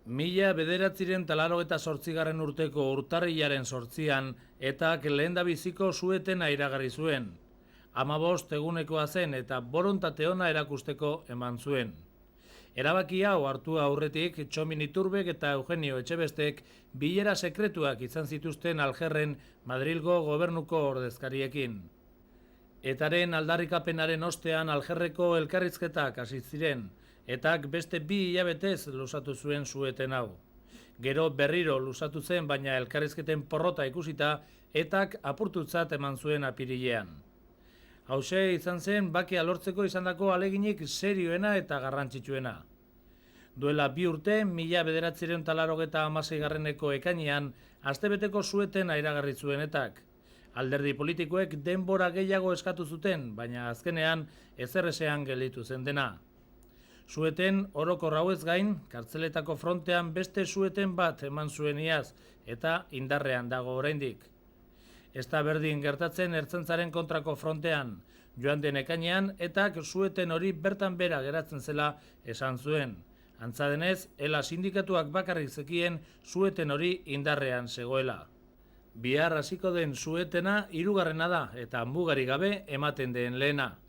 1998 urteko urtarrilaren 8an etak lehendabiziko suetena iragarri zuen. 15 egunekoa zen eta borontate ona erakusteko eman zuen. Erabaki hau hartu aurretik Txomin Iturbek eta Eugenio Etxebestek bilera sekretuak izan zituzten Algerren Madrilgo gobernuko ordezkariekin. Etaren aldarrikapenaren ostean Algerreko elkarrizketak hasi ziren, etak beste 2 hilabetez luzatu zuen sueten hau. Gero berriro luzatu zen, baina elkarrizketen porrota ikusita, etak apurtutzat eman zuen apirilean. Hauxe izan zen bakea lortzeko izandako ahaleginik serioena eta garrantzitsuena. Duela 2 urte, 1996 ekainean, astebeteko suetena iragarri zuen etak. Alderdi politikoek denbora gehiago eskatu zuten, baina azkenean ezeresean gelditu zen dena. Sueten orokor hauez gain, kartzeletako frontean beste sueten bat eman zuen iaz, eta indarrean dago oraindik. Ez da berdin gertatzen ertzaintzaren kontrako frontean, joan den ekainean, etak sueten hori bertan bera geratzen zela esan zuen. Antza denez, ELA sindikatuak bakarrik zekien sueten hori indarrean zegoela. Bihar hasiko den suetena 3. da eta mugarik gabe ematen den lehena.